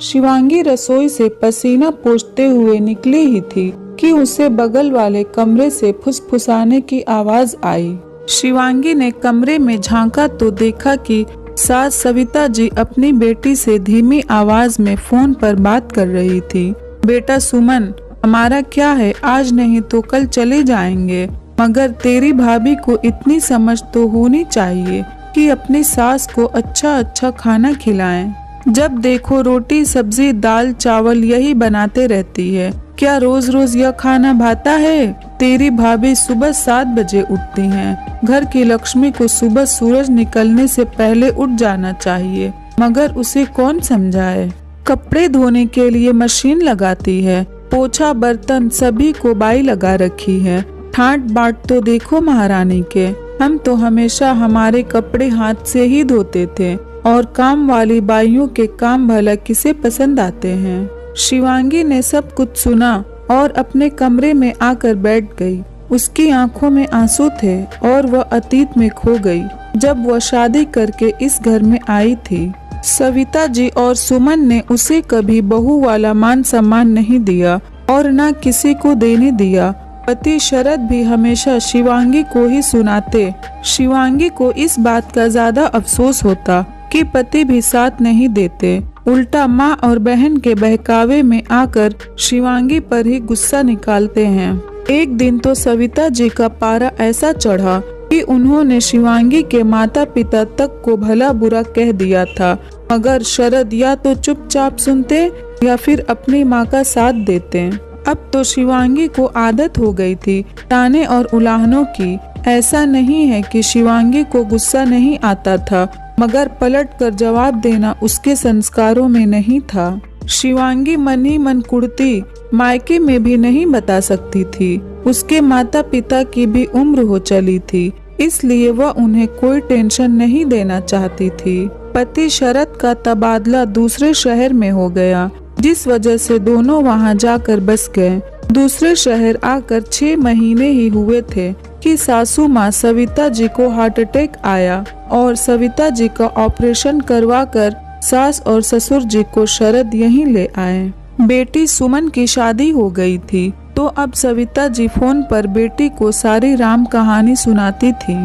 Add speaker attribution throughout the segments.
Speaker 1: शिवांगी रसोई से पसीना पोंछते हुए निकली ही थी कि उसे बगल वाले कमरे से फुसफुसाने की आवाज आई। शिवांगी ने कमरे में झांका तो देखा कि सास सविता जी अपनी बेटी से धीमी आवाज में फोन पर बात कर रही थी। बेटा सुमन, हमारा क्या है, आज नहीं तो कल चले जाएंगे, मगर तेरी भाभी को इतनी समझ तो होनी चाहिए कि अपनी सास को अच्छा अच्छा खाना खिलाएं। जब देखो रोटी सब्जी दाल चावल यही बनाते रहती है, क्या रोज रोज यह खाना भाता है? तेरी भाभी सुबह 7 बजे उठती हैं। घर की लक्ष्मी को सुबह सूरज निकलने से पहले उठ जाना चाहिए, मगर उसे कौन समझाए? कपड़े धोने के लिए मशीन लगाती है, पोछा बर्तन सभी को बाई लगा रखी है। ठाट बाट तो देखो महारानी के, हम तो हमेशा हमारे कपड़े हाथ से ही धोते थे और काम वाली बाइयों के काम भला किसे पसंद आते हैं। शिवांगी ने सब कुछ सुना और अपने कमरे में आकर बैठ गई। उसकी आंखों में आंसू थे और वह अतीत में खो गई, जब वह शादी करके इस घर में आई थी। सविता जी और सुमन ने उसे कभी बहू वाला मान सम्मान नहीं दिया और न किसी को देने दिया। पति शरद भी हमेशा शिवांगी को ही सुनाते। शिवांगी को इस बात का ज्यादा अफसोस होता कि पति भी साथ नहीं देते, उल्टा माँ और बहन के बहकावे में आकर शिवांगी पर ही गुस्सा निकालते हैं। एक दिन तो सविता जी का पारा ऐसा चढ़ा कि उन्होंने शिवांगी के माता पिता तक को भला बुरा कह दिया था, मगर शरद या तो चुपचाप सुनते या फिर अपनी माँ का साथ देते। अब तो शिवांगी को आदत हो गई थी ताने और उलाहनों की। ऐसा नहीं है कि शिवांगी को गुस्सा नहीं आता था, मगर पलट कर जवाब देना उसके संस्कारों में नहीं था। शिवांगी मन ही मन कुड़ती, मायके में भी नहीं बता सकती थी। उसके माता पिता की भी उम्र हो चली थी, इसलिए वह उन्हें कोई टेंशन नहीं देना चाहती थी। पति शरद का तबादला दूसरे शहर में हो गया, जिस वजह से दोनों वहां जाकर बस गए। दूसरे शहर आकर 6 महीने ही हुए थे कि सासू माँ सविता जी को हार्ट अटैक आया और सविता जी का ऑपरेशन करवाकर सास और ससुर जी को शरद यहीं ले आए। बेटी सुमन की शादी हो गई थी, तो अब सविता जी फोन पर बेटी को सारी राम कहानी सुनाती थी।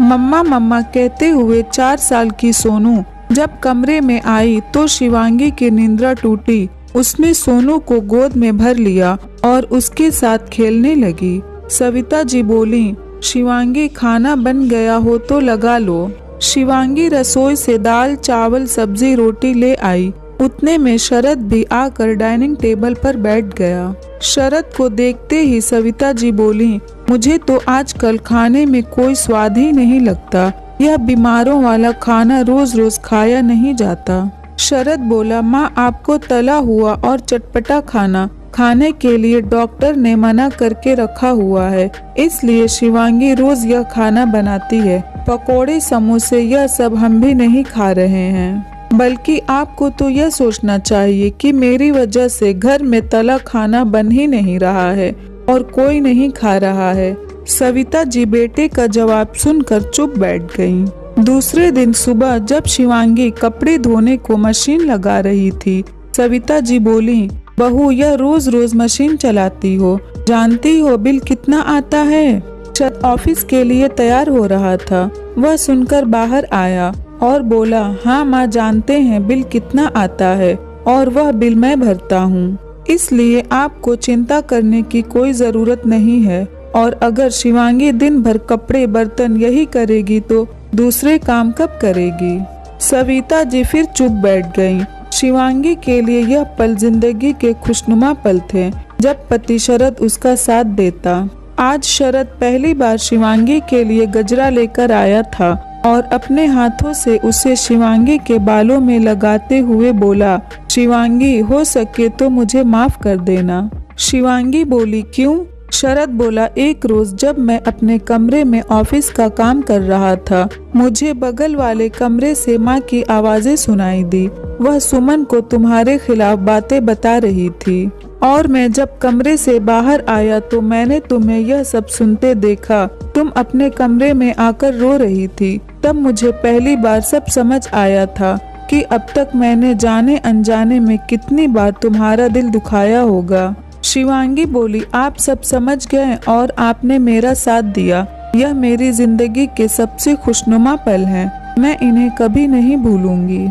Speaker 1: मम्मा मम्मा कहते हुए 4 साल की सोनू जब कमरे में आई तो शिवांगी की निंद्रा टूटी। उसने सोनू को गोद में भर लिया और उसके साथ खेलने लगी। सविता जी बोली, शिवांगी खाना बन गया हो तो लगा लो। शिवांगी रसोई से दाल चावल सब्जी रोटी ले आई। उतने में शरद भी आकर डाइनिंग टेबल पर बैठ गया। शरद को देखते ही सविता जी बोली, मुझे तो आजकल खाने में कोई स्वाद ही नहीं लगता। यह बीमारों वाला खाना रोज रोज खाया नहीं जाता। शरद बोला, माँ आपको तला हुआ और चटपटा खाना खाने के लिए डॉक्टर ने मना करके रखा हुआ है, इसलिए शिवांगी रोज यह खाना बनाती है। पकोड़े समोसे यह सब हम भी नहीं खा रहे हैं, बल्कि आपको तो यह सोचना चाहिए कि मेरी वजह से घर में तला खाना बन ही नहीं रहा है और कोई नहीं खा रहा है। सविता जी बेटे का जवाब सुनकर चुप बैठ गईं। दूसरे दिन सुबह जब शिवांगी कपड़े धोने को मशीन लगा रही थी, सविता जी बोली, बहू यह रोज रोज मशीन चलाती हो, जानती हो बिल कितना आता है? शरद ऑफिस के लिए तैयार हो रहा था, वह सुनकर बाहर आया और बोला, हाँ माँ जानते हैं बिल कितना आता है और वह बिल मैं भरता हूँ, इसलिए आपको चिंता करने की कोई जरूरत नहीं है। और अगर शिवांगी दिन भर कपड़े बर्तन यही करेगी तो दूसरे काम कब करेगी? सविता जी फिर चुप बैठ गईं। शिवांगी के लिए यह पल जिंदगी के खुशनुमा पल थे, जब पति शरद उसका साथ देता। आज शरद पहली बार शिवांगी के लिए गजरा लेकर आया था और अपने हाथों से उसे शिवांगी के बालों में लगाते हुए बोला, शिवांगी हो सके तो मुझे माफ कर देना। शिवांगी बोली, क्यों? शरद बोला, एक रोज जब मैं अपने कमरे में ऑफिस का काम कर रहा था, मुझे बगल वाले कमरे से माँ की आवाजें सुनाई दी। वह सुमन को तुम्हारे खिलाफ बातें बता रही थी और मैं जब कमरे से बाहर आया तो मैंने तुम्हें यह सब सुनते देखा। तुम अपने कमरे में आकर रो रही थी। तब मुझे पहली बार सब समझ आया था कि अब तक मैंने जाने अनजाने में कितनी बार तुम्हारा दिल दुखाया होगा। शिवांगी बोली, आप सब समझ गए और आपने मेरा साथ दिया। यह मेरी जिंदगी के सबसे खुशनुमा पल हैं। मैं इन्हें कभी नहीं भूलूंगी।